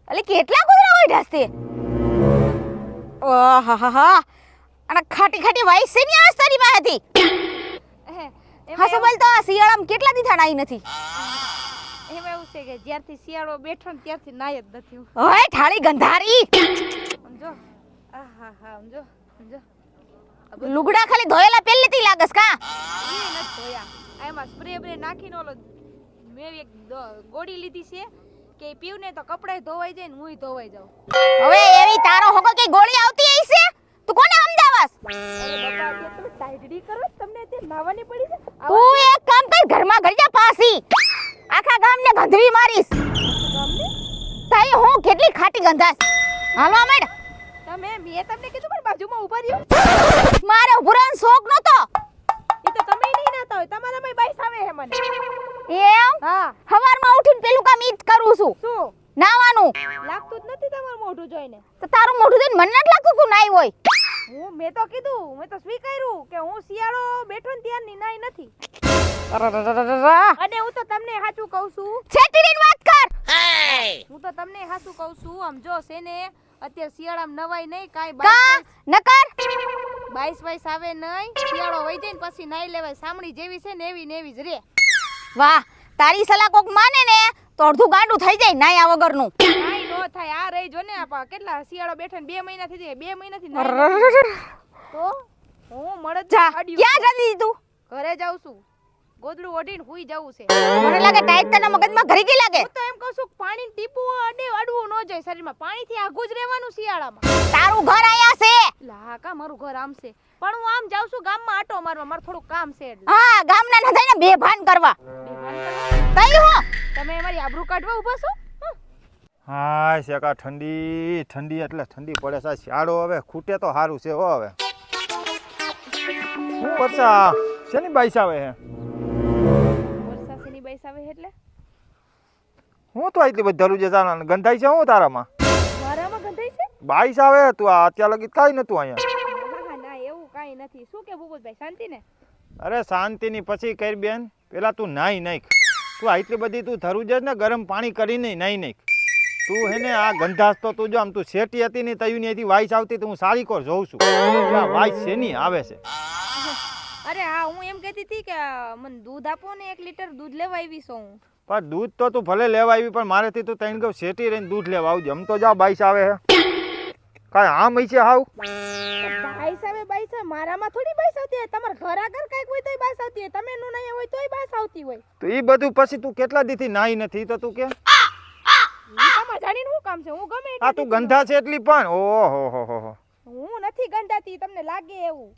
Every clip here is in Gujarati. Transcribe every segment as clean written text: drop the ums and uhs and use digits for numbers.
અલે કેટલા કૂતરા હોય ઢાસતે ઓહાહા અને ખાટી ખાટી વાઈસ છે ને આ તારી પાસેથી હસબલ તો શિયાળામાં કેટલા દી થાણા આવી નથી એમાં એવું છે કે જ્યારથી શિયાળો બેઠો ને ત્યારથી નાય જ નથી ઓય ઠાળી ગંધારી સમજો આહાહા સમજો સમજો લુગડા ખાલી ધોયેલા પહેલેથી લાગસ કા એ નથી ધોયા એમાં સ્પ્રે બ્રે નાખીને ઓલો મેં એક ગોળી લીધી છે કે પીવ ને તો કપડાય ધોવાઈ જાય ને હુંય ધોવાઈ જાઉં હવે એવી તારો હોકો કે ગોળી આવતી હઈ છે તું કોને સમજાવસ અરે બાપા કે તમે ટાઈટડી કરો તમને તે નાવાની પડી છે તું એક કામ કર ઘરમાં ઘર જા પાસી આખા ગામને ગંધવી મારીશ ગામને તાઈ હું કેટલી ખાટી ગંધાસ હાલો મેડ તમે મેં તમને કીધું પણ બાજુમાં ઊભા રહ્યો મારે ઉભરાન શોખ નતો એ તો તમે નહીં નાતા હોય તમારામાં બાઈસ આવે હે મને એમ હા સવારમાં ઉઠીને પેલું કામ ઈ જ કરું છું શું નાવાનું લાગતું જ નથી તમારું મોઢું જોઈને તો તારું મોઢું જોઈને મને નથી લાગતું તું નાઈ હોય મેં તો કીધું મેં તો સ્વીકાર્યું કે હું શિયાળો બેઠો ને ત્યાં નિનાય નથી અને હું તો તમને સાચું કહું છું છેટીને વાત કર હું તો તમને સાચું કહું છું આમ જો છે ને અત્યારે શિયાળામાં નવાય નહીં કાઈ કા નકર 22 આવે નહીં શિયાળો વઈ જાય ને પછી નાઈ લેવાય સામણી જેવી છે ને એવી જ રે વાહ તારી સલાહ કોક માને ને તો અડધું ગાંડું થઈ જાય નાયા વગરનું કાઈ નો થાય આ રહી જો ને આપા કેટલા શિયાળો બેઠો ને 2 મહિના થઈ જાય 2 મહિનાથી નાઈ તો હું મળદ જા અડ્યું ક્યાં જતી તું ઘરે જાઉં છું ગોદડું ઓઢીને હુઈ જવું છે મને લાગે ટાઈટ તને મગજમાં ઘરી ગઈ લાગે હું તો એમ કહું છું પાણી ટીપું અડવું ન જોઈએ શરીરમાં પાણીથી આઘું જ રહેવાનું શિયાળામાં તારું ઘર આયા છે લા કા મારું ઘર આમ છે પણ હું આમ જાઉં છું ગામમાં આટો મારવા મારું થોડું કામ છે એટલે હા ગામના ન થઈને બેભાન કરવા તઈ હો તમે અમારી આબરૂ કાઢવા ઊભા છો હા શેકા ઠંડી ઠંડી એટલે ઠંડી પડે છે શિયાળો હવે ખૂટે તો સારું છે હો હવે શું વર્ષા શેની બાઈસ આવે હે વર્ષાસીની બાઈસ આવે એટલે હું તો એટલી બધી ધરું છે જાના ગંધાઈ છે હું તારામાં મારામાં ગંધાઈ છે બાઈસ આવે તું આ અત્યાર લગી કાઈ નતું અહીંયા હા ના એવું કાઈ નથી શું કે ભૂપતભાઈ શાંતિ ને અરે શાંતિની પછી કરી બેન પેલા તું નાઈ નાખ તું આટલી બધી તું ધરું છે ને ગરમ પાણી કરીને નાઈ નાખ તું હે ને આ ગંધાસ તો તું જો આમ તું શેટી હતી ને તયુની હતી વાઈસ આવતી તો હું સારી કોર જોઉં છું આ વાઈસ શેની આવે છે અરે હા હું એમ કહેતી હતી કે મને દૂધ આપો ને 1 લીટર દૂધ લેવા આવી છું હું પણ દૂધ તો તું ભલે લેવા આવી પણ મારેથી તું તૈણ ગયો શેટી રહીને દૂધ લેવા આવજે આમ તો જા બાઈસ આવે હે કાંઈ આમ છે હાવ બાઈસ આવે મારામાં થોડી બાઈસ આવતી હોય તમારા ઘર આગળ કાંઈક હોય તોય બાઈસ આવતી હોય તમે નું નહીં હોય તોય બાઈસ આવતી હોય તો એ બધું પછી તું કેટલા દીથી નાઈ નથી તો તું કે તમારે જાણીને શું કામ છે હું ગમે એટલી આ તું ગંધા છે એટલી પણ ઓહો હો હો હું નથી ગંધાતી તમને લાગે એવું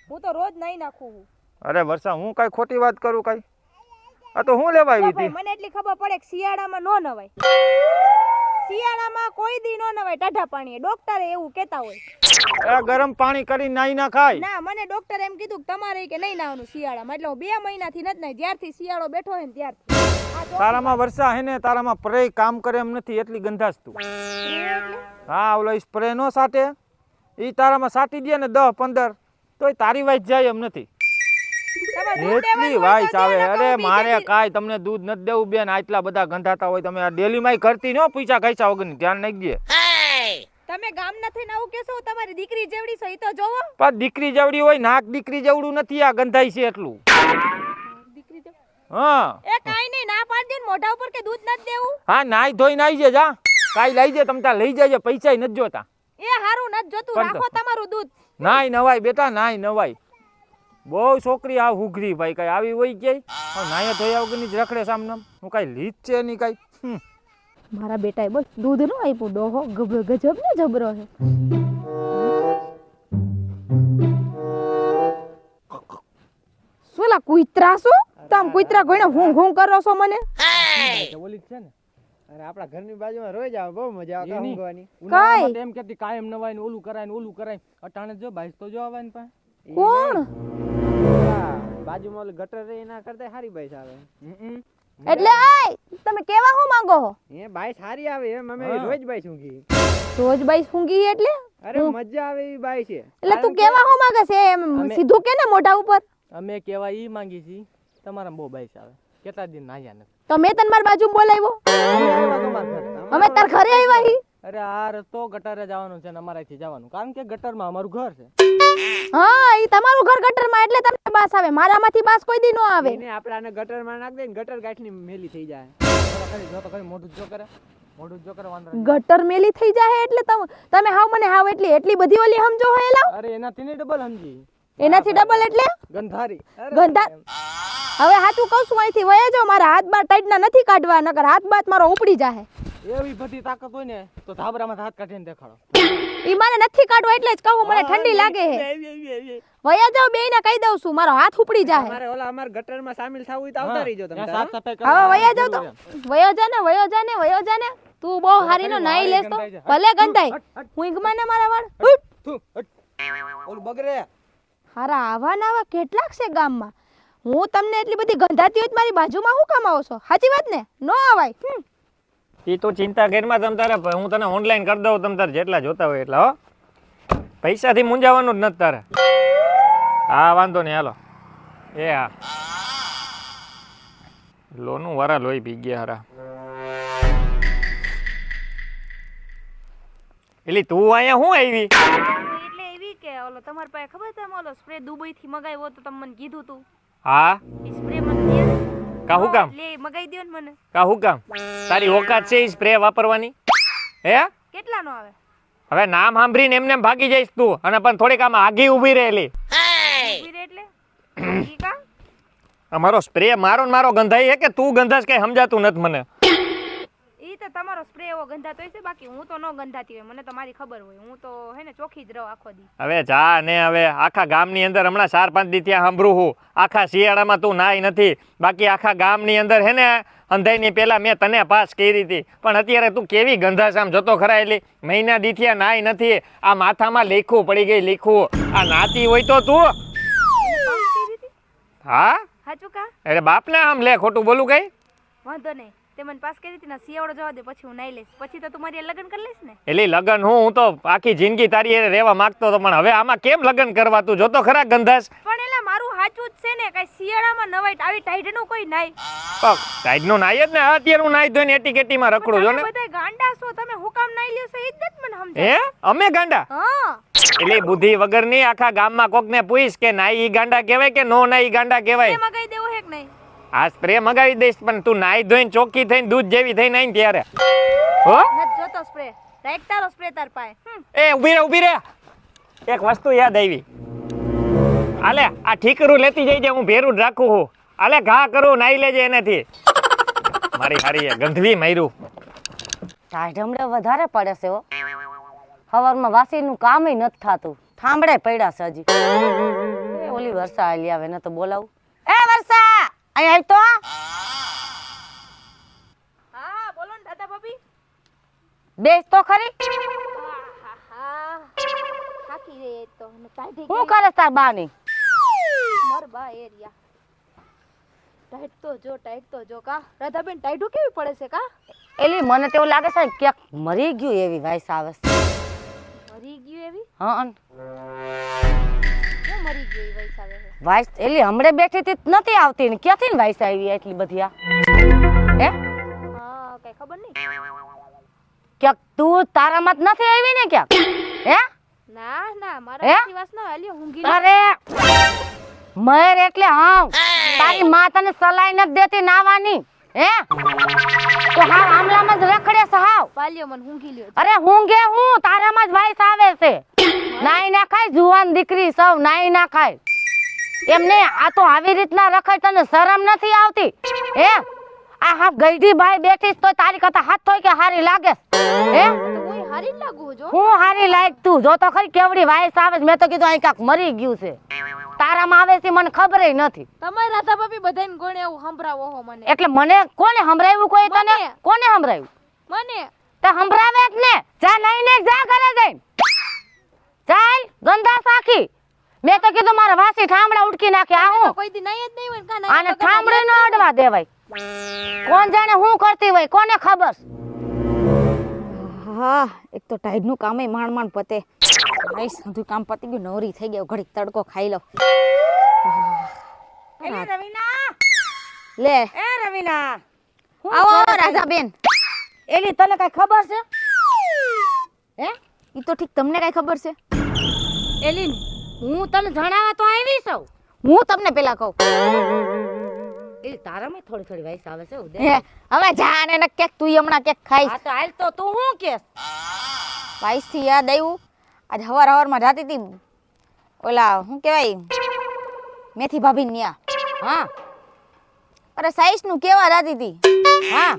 હું તો રોજ નાઈ નાખું અરે વર્ષા હું કાંઈ ખોટી વાત કરું કાંઈ આ તો હું લેવા આવી હતી મને એટલી ખબર પડે કે શિયાળામાં નો નવાય શિયાળામાં કોઈ દી નો નવાય ટાઢા પાણીએ ડોક્ટરે એવું કહેતા હોય ગરમ પાણી કરી નાઈ ના ખાય ના મને ડોક્ટરે એમ કીધું કે તમારે કે નહીં નાવાનું શિયાળામાં એટલે હું 2 મહિનાથી નથી નાઈ જ્યારથી શિયાળો બેઠો હોય ને ત્યારથી તારામાં વર્ષા હે ને તારામાં સ્પ્રે કામ કરે એમ નથી એટલી ગંધાસ તું હા ઓલો સ્પ્રે નો સાટે ઈ તારામાં સાટી દે ને 10-15 તોય તારી વાઈસ જાય એમ નથી એટલી વાઈસ આવે અરે મારે કાંઈ તમને દૂધ નથી દેવું બેન આટલા બધા ગંધાતા હોય તમે આ ડેલી માં કરતી ન પૈસા ખાઈસા વગર ધ્યાન નાખજે તમે ગામ નથી ને આવું કેસો તમારી દીકરી જેવડી છે ઈ તો જોવો પણ દીકરી જેવડી હોય નાક દીકરી જેવડું નથી આ ગંધાઈ છે એટલું દીકરી જેવ હા એ કાઈ નહીં ના પાડ દે ને મોઢા ઉપર કે દૂધ નથી દેવું હા નાઈ ધોઈ નાઈ જે જા કાઈ લઈ જે તમ તાર લઈ જાજે પૈસા નથી જોતા એ હારું નથી જોતું રાખો તમારું દૂધ નાઈ નવાય બેટા નાઈ નવાય બહુ છોકરી આ હુઘરી ભાઈ કઈ આવી હોય ક્યાંય નાયા ધોયા વગરની જ રખડે સામનામ હું કઈ લીધ છે નહીં કઈ મારા બેટાએ બોલ દૂધ નો આપ્યું ડોહો ગજબ ને જબરો હે સોલા કુતરા છો તમ કુતરા કોઈને હું હું કરો છો મને ઓલી છે ને અરે આપણા ઘરની બાજુમાં રોજ આવે બહુ મજા આવે ઊંઘવાની કઈ એમ કેતી કાયમ નવાય ને ઓલું કરાય અટાણે જો બાઈસ તો જો આવે ને પાસે કોણ બાજુમાં ઓલી ગટર રે એના કરતા સારી બાઈસ આવે એટલે આય તમે કેવા હું માંગો છો એ બાઈસ સારી આવે એમ અમે રોજ બાઈસ ઊંઘી રોજ બાઈ સૂંઘી એટલે અરે મજા આવે એવી બાઈ છે એટલે તું કેવા હું માંગે છે એમ સીધું કે ને મોઢા ઉપર અમે કેવા ઈ માંગી છી તમારા બહુ બાઈસ આવે કેટલા દિન નાહ્યા નથી. તો મેં તને મારી બાજુ બોલાવ્યો, અમે આવ્યા તમારા ઘરે. અમે તાર ઘરે આવ્યા હી. અરે આ રસ્તો ગટરે જવાનું છે ને અમારાથી જવાનું, કારણ કે ગટરમાં અમારું ઘર છે. હા ઈ તમારું ઘર ગટરમાં એટલે તમને બાસ આવે, મારામાંથી બાસ કોઈ દી નો આવે. એને આપણે આને ગટરમાં નાખ દે ને ગટર ગાંઠની મેલી થઈ જાય. જો તો ખરી મોઢું જો કરે, મોઢું જો કરે વાંદરા. ગટર મેલી થઈ જાય એટલે તમે હાવ મને હાવ એટલી બધી ઓલી સમજો હે એલા. અરે એનાથી નહીં ડબલ સમજી. એનાથી ડબલ એટલે ગંધારી. ગંધા. હવે સાચું કહું છું, અહીંથી વયા જાઓ, મારા હાથ બાર ટાઈટના નથી કાઢવા, નકર હાથ બાત મારો ઉપડી જાહે. એવી બધી તાકાત હોય ને તો ધાબરામાં હાથ કાઢીને દેખાડો. ઈ મને નથી કાઢવા એટલે જ કહું, મને ઠંડી લાગે હે. વયા જાઓ, બેયને કહી દઉં છું, મારો હાથ ઉપડી જાહે. મારે ઓલા અમાર ગટરમાં સામેલ થાવું હોય તો આવતા રહીજો તમે. સાફ સફાઈ હવે વયા જાઓ તો વયો જા ને તું બહુ હારીનો નાઈ લેસ તો ભલે ગંધાય. હું ઈગમાને મારા વાળ ઓલું બગરે. હારા આવા નાવા કેટલાક છે ગામમાં. હું તમને એટલી બધી ગંધાતી હોય તો મારી બાજુમાં હું કામ આવો છો? સાચી વાત ને? નો આવાય. એ તો ચિંતા કરીમાં તમ તારે, હું તને ઓનલાઈન કરી દઉં તમ તારે જેટલા જોતા હોય એટલા. હો પૈસાથી મૂંઝાવાનું જ નથી તારે. હા વાંધો નહીં, હાલો. એ હા લોનું વારા લોહી પી ગયા હારા. એટલે તું અહીંયા શું આવી? એટલે એવી કે ઓલો તમાર પાસે ખબર છે ઓલો સ્પ્રે દુબઈ થી મગાવ્યો તો તમે મને કીધું તું. હા ઈ સ્પ્રે મને દે. કા હું કામ? લે મગાઈ દ્યો ને મને. કા હું કામ? તારી ઓકાત છે ઈ સ્પ્રે વાપરવાની? હે કેટલા નો આવે? હવે નામ સાંભળીને એમને એમ ભાગી જઈશ તું, અને પણ થોડીક આમ આગી ઊભી રહેલી. ઊભી રહે એટલે ઈ કા? અમારો સ્પ્રે મારો ને મારો ગંધાઈ હે કે તું ગંધાશ કઈ સમજાતું નથી મને. ઈ તો તમારો સ્પ્રે એવો ગંધાતો હોય છે, બાકી હું તો નો ગંધાતી હોય, મને તો મારી ખબર હોય. હું તો હે ને ચોખ્ખી જ રહું આખો દી. હવે જા ને, હવે આખા ગામની અંદર હમણાં 4-5 દી ત્યાં સાંભળું હું આખા શિયાળામાં તું નાઈ નથી, બાકી આખા ગામની અંદર હે ને અંધાઈની પહેલા મેં તને પાસ કરી હતી, પણ અત્યારે તું કેવી ગંધાશ આમ જતો ખરા. એટલે મહિના દી થયા નાઈ નથી, આ માથામાં લેખું પડી ગઈ, લેખું. આ નાતી હોય તો તું હા હાચું કા? અરે બાપને આમ લે, ખોટું બોલું કઈ? વાંધો નહીં, તે મને પાસ કરી હતી ને, શિયાળો જવા દે, પછી હું નાઈ લઈશ. પછી તો તું મારી હારે લગ્ન કરી લઈશ ને? એટલે લગન હું તો આખી જિંદગી તારી હારે રહેવા માંગતો હતો, પણ હવે આમાં કેમ લગન કરવા? તું જોતો ખરા ગંધાશ. પણ એલા મારું સાચું જ છે ને, કઈ શિયાળામાં નવાઈ આવી ટાઈડ નું કોઈ નાઈ. ટાઈડ નું નાઈ જ ને, અત્યારે હું નાઈ ધોઈને એટીકેટીમાં રખડું છો ને. બધા ગાંડા છો તમે, હું કામ નાઈ લ્યો છો? ઈ જ નથી મને સમજાય. હે અમે ગાંડા? હા એટલે બુદ્ધિ વગરની આખા ગામમાં કોકને પૂછ કે નાઈ ઈ ગાંડા કહેવાય કે નો નાઈ ગાંડા કહેવાય. એમાં કઈ દેવો હે કે નહીં? આ સ્પ્રે મગાવી દઈશ, પણ તું નાઈ ધોઈને ચોખ્ખી થઈને દૂધ જેવી થઈને આઈને ત્યારે હો નથી જોતો સ્પ્રે, રાઈટ તારો સ્પ્રે તાર પાસે. એ ઊભી રે. એક વસ્તુ યાદ આવી. આલે આ ઠીકરું લેતી જઈજે, હું ભેરું જ રાખું હું. આલે ઘા કરું, નાઈ લેજે એનાથી. મારી હારી ગંધવી માર્યું. ટાઢ હમણાં વધારે પડે છે હો. સવારમાં વાસીનું કામય નથી થાતું, ઠામડે પડ્યા છે હજી. એ ઓલી વર્ષા આલી આવે ને તો બોલાવું. એ વર્ષા અહીં આવ તો. હા બોલો ને દાદા ભાભી. બેસ તો ખરી. થાકી રહી તો ને કાઢી હું કરે તાર બાની? મર બા એરિયા. ટાઈટ તો જો કા રાધાબેન, ટાઈટું કેવી પડે છે કા? એલી મને તો એવું લાગે છે ને ક્યાંક મરી ગયું એવી વાઈસ આવે છે. મરી ગયું એવી? હા શું મરી ગયું એવી વાઈસ આવે છે? વાઈસ એલી હમણે બેઠી તી નથી આવતી ને ક્યાંથી ને વાઈસ આવી એટલી બધી આ? હે હા કઈ ખબર નહીં. ક્યાંક તું તારામાં જ નથી આવી ને ક્યાંક? હે ના મારા દિવસ ના આલ્યો ઊંઘી. અરે મર એટલે હા, તારી માં તને સલાઈ નથી દેતી નાવાની. હે તો હાવ આમલામાં જ રખડે છે હાવ. પાલ્યો મને ઊંઘી લ્યો. અરે ઊંઘે હું, તારામાં જ વાઈસ આવે છે. નાઈ ના ખાય જુવાન દીકરી સૌ, નાઈ ના ખાય એમને. આ તો આવી રીતના રખડ, તને શરમ નથી આવતી? હે આ હા ગઈઢી ભાઈ બેઠી તો તારી કરતા હાથ થોય કે હારી લાગે? હે હું હારી લાગુ જો. હું હારી લાગ તું જો તો ખરી કેવડી વાઈસ આવે છે. મેં તો કીધું અહીં કાક મરી ગયું છે. તારામાં આવે છે મને ખબર નથી. તમારે રાધા ભાભી બધાને ગોણે એવું સંભળાવો હો મને. એટલે મને કોને સંભળાવ્યું? કોઈ તને મને. કોને સંભળાવ્યું? મને તે સંભળાવે જ ને. જા નહીં ને જા ઘરે જઈને ચાલ ગંદા સાખી. મેં તો કીધું મારા વાસી ઠામડા ઉડકી નાખે. આ હું કોઈ દી નહીં જ નહીં હોય કા આને ઠામડે નો અડવા દેવાય. કોણ જાણે હું કરતી હોય, કોને ખબર? હા એક તો ટાઈડનું કામે માંડ પતે. નાઈસ બધું કામ પતી ગયું, નવરી થઈ ગયો, ઘડીક તડકો ખાઈ લો. રવીના લે એ રવીના હું આવો કરે છે? રાધાબેન. એલી તને કઈ ખબર છે હે ઈ તો ઠીક, તમને કઈ ખબર છે? એલી હું તને જણાવવા તો આવી છું. હું તમને પેલા કહું. એ તારામાં થોડી થોડી વાઈસ આવે છે ઉદય. હે હવે જા ને કેક તું હમણાં કેક ખાઈશ. હા તો હાલ તો તું શું કેસ? વાઈસ થી યાદ આવ્યું, આજ હવારમાં જાતી હતી ઓલા શું કહેવાય મેથી ભાભી ન્યા. હા અરે સાઈસ નું કેવા જાતી હતી. હા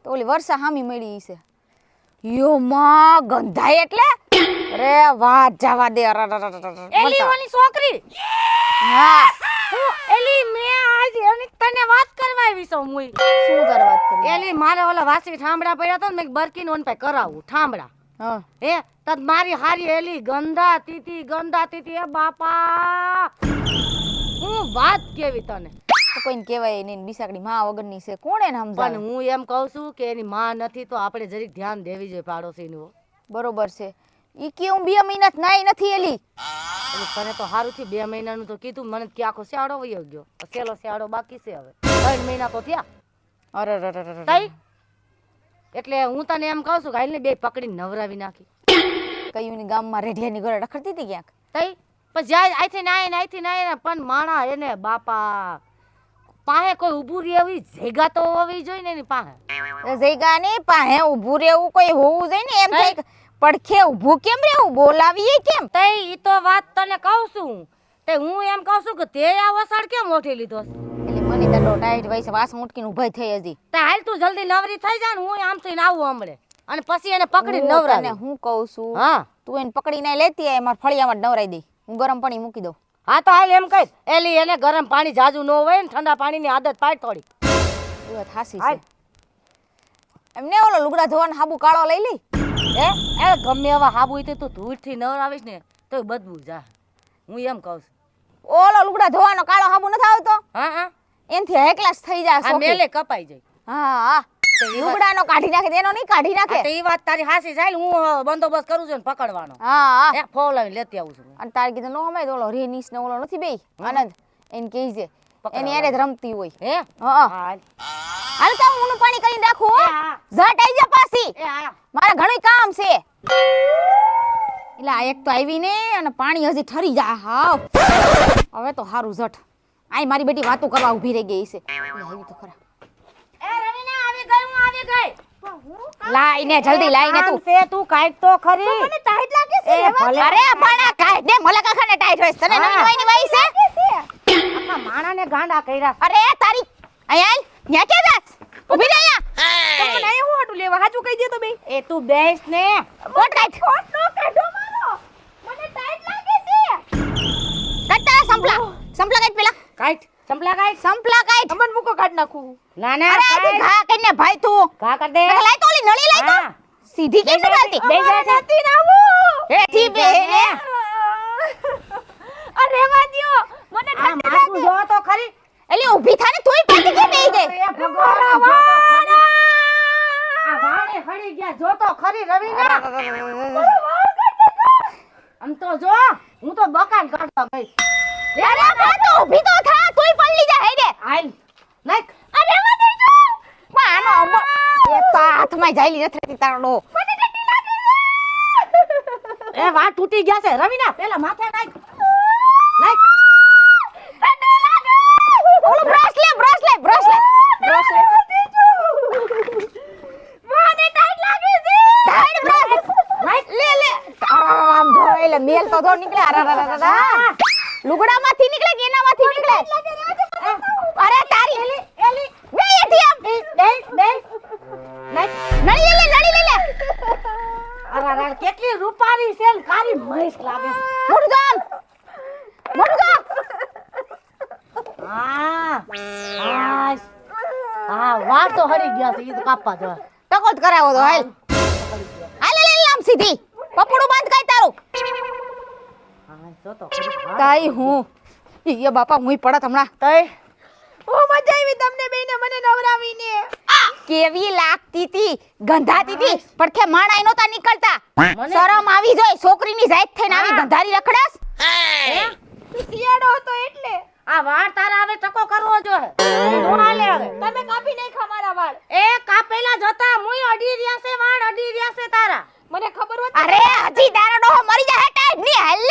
તો ઓલી વર્ષા હામી મળી છે. યો માં ગંધાય એટલે અરે વાત જવા દે. એલી ઓલી છોકરી હા એલી મે આજ એની તને વાત કરવા આવી છું મુઈ. શું કરવા વાત કરી? એલી મારે ઓલા વાસી ઠામડા પડ્યા તો ને મેં બરકીને ઓન પે કરાવું ઠામડા. હા હે તદ મારી હારી એલી ગંદા તીતી એ બાપા હું વાત કેવી તને. તો કોઈને કહેવાય નહીં, બિસાકડી માં વગરની છે, કોણે ને પણ સમજાવે? હું એમ કહું છું કે એની માં નથી તો આપણે જરીક ધ્યાન દેવી જોઈએ પાડોશીનું. બરોબર છે. ઈ કે હું 2 મહિના જ નાઈ નથી એલી. એટલે તને તો સારું થી 2 મહિનાનું તો કીધું, મને કે આખો શિયાળો વયો ગયો, છેલ્લો શિયાળો બાકી છે હવે 3 મહિના તો થયા અરે તઈ. એટલે હું તને એમ કહું છું કે હાલને બે પકડીને નવરાવી નાખી કયું ની ગામમાં રેઢિયાની ઘરે રખડતી હતી ક્યાંક. તઈ પછી જાય આઈથી નાય ને પણ માણા એને બાપા પાસે કોઈ ઊભું રહે એવી જગ્યા તો હોવી જોઈએ ને એની પાસે. જઈગા ને પાહે ઊભું રહેવું કોઈ હોવું જોઈએ ને. એમ થાય કે પડખે ઊભું કેમ રહેવું, બોલાવીએ કેમ? તઈ ઈ તો વાત તને કહું છું. તે હું એમ કહું છું કે તે આ વસાડ કેમ ઓઠી લીધો છે? એટલે મને દડો ટાઈટ વઈ છે, વાસ મુટકીને ઊભાઈ થઈ હજી. તે હાલ તું જલ્દી નવરી થઈ જા ને હું આમ થઈને આવું હમણે અને પછી એને પકડી હું નવરાવી. તને હું કહું છું, હા તું એને પકડીને લેતી આય, મારા ફળિયામાં જ નવરાઈ દે. હું ગરમ પાણી મૂકી દઉં. હા તો હાલ એમ કઈ એલી એને ગરમ પાણી જાજુ ન હોય ને ઠંડા પાણીની આદત પાડ થોડી. એ વાત હાસી હાલ. છે. એમને ઓલો લુગડા ધોવાનો હાબુ કાળો લઈ લી. એ ગમે એવા હાબુ હોય તો તું ધૂળથી નવરાવીશ ને તો બદબુ જા. હું એમ કહું છું. ઓલો લુગડા ધોવાનો કાળો હાબુ નથી આવતો, હા હા એનથી હાઈ ક્લાસ થઈ જાય આ સોખી. મેલે કપાઈ જાય. હા હા લુગડાનો કાઢી નાખે, તેનો નહીં કાઢી હા, તો નાખે. ઈ વાત તારી હાસી જાય હું બંદોબસ્ત કરું છું ને પકડવાનો. હા હા એ ફોલાવી લેતી આવું છું. અને તાર કીધું નો હમાય તો ઓલો રેનીસ ને ઓલો નથી બેય આનંદ એને કહીજે એની હારે જ રમતી હોય. હે હા હાલ. હાલ કામ ઊનું પાણી કરીને રાખું હો. એ હા. ઝટ આઈ જા પાછી, એ હા મારે ઘણું કામ છે. એટલે આ એક તો આવી ને અને પાણી હજી ઠરી જા. હાવ હવે તો હારું ઝટ આઈ મારી બેટી વાતો કરવા ઊભી રહી ગઈ છે. એટલે આવી તો ખરા. એ રવીના આવી ગઈ હું આવી ગઈ. લાઈને જલ્દી લાઈને તું. તે તું કાઈક તો ખરી. મને ટાઈટ લાગે છે. અરે પણ કાઢ દે, મલા કાકાને ટાઈટ હોય તને હા. નવી નવીની વાઈ છે. આખા માણાને ગાંડા કર્યા. અરે તારી અહીંયા ન્યા કે જાસ ઊભી રહે અહીંયા. મને અહીંયા હું હાટું લેવા હાચું કહી દે તો બે. એ તું બેસ ને. કોટ કાઢ કોટ નો કાઢો મારો. મને ટાઈટ લાગે છે. કાઢ તારા સંપલા કાઢ પેલા કાઈટ સંપલા કાઈટ. સંપલા કાઢ. અમન મૂકો કાઢ નાખું. ના ના અરે આથી ઘા કરીને ભાઈ તું ઘા કર દે. લાઈ તો ઓલી નળી લાઈ તો હા. સીધી કેમ ચાલતી બે જા નથી નાવું. હેઠી બે ને અરે રેવા દ્યો. મને આ માથું જો તો ખરી. એલી ઊભી થાને તોય પાટી કેમ બેહી ગઈ. એ ભગવાન જો તો ખરી. આ વાળે હળી ગયા જો તો ખરી રવીના. આમ તો જો હું તો બકાન કાઢવા ગઈ. અરે બા તો ઊભી તો થા તોય પલ્લી જા હેડે. હાલ નાખ. અરે રેવા દેજો માનો એ તો હાથમાં જાયલી નથી રહેતી તારો ડો. એ વા તૂટી ગયા છે રવીના પેલા માથે નાખ. નાખ. ઓલો બ્રશ લે બ્રશ લે. મને ટાઈટ લાગે છે. ધાડ બ્રશ લે આમ જો એટલે મેલ તો નીકળે. લુગડામાંથી નીકળે કે એનામાંથી નીકળે. અરે તારી એલી બે એથી આમ બે નાખ. નળી લે અરે અરે કેટલી રૂપારી છે ને કારી મહેશ લાગે છે. મોટું કામ હા હા વા તો હરી ગયા છે ઈ તો કાપવા જો. ટકોટ કરાવો તો હાલ લે આમ સીધી પપડું બંધ કાઈ તારું. હા જો તો ખરી. તાઈ હું ઈ બાપા મુઈ પડત હમણાં. તઈ ઓ મજા આવી તમને બેને મને નવરાવીને. કેવી લાગતી તી, ગંધાતી તી, પડખે માણાઈ નોતા નીકળતા. મને- શરમ આવી જોઈ, છોકરીની જાત થઈને આવી ગંધારી રખડસ. તું શિયાળો હતો એટલે. આ વાળ તારા હવે ટકો કરવો જોઈએ નો હાલે હવે તમે કાપી નાખ્યા મારા વાળ. એ કાપેલા જોતા મુય અડી રહ્યા છે વાળ અડી રહ્યા છે તારા મને ખબર હોત અરે હજી તારો ડોહો મરી જાય ટાઈમ ની હાલ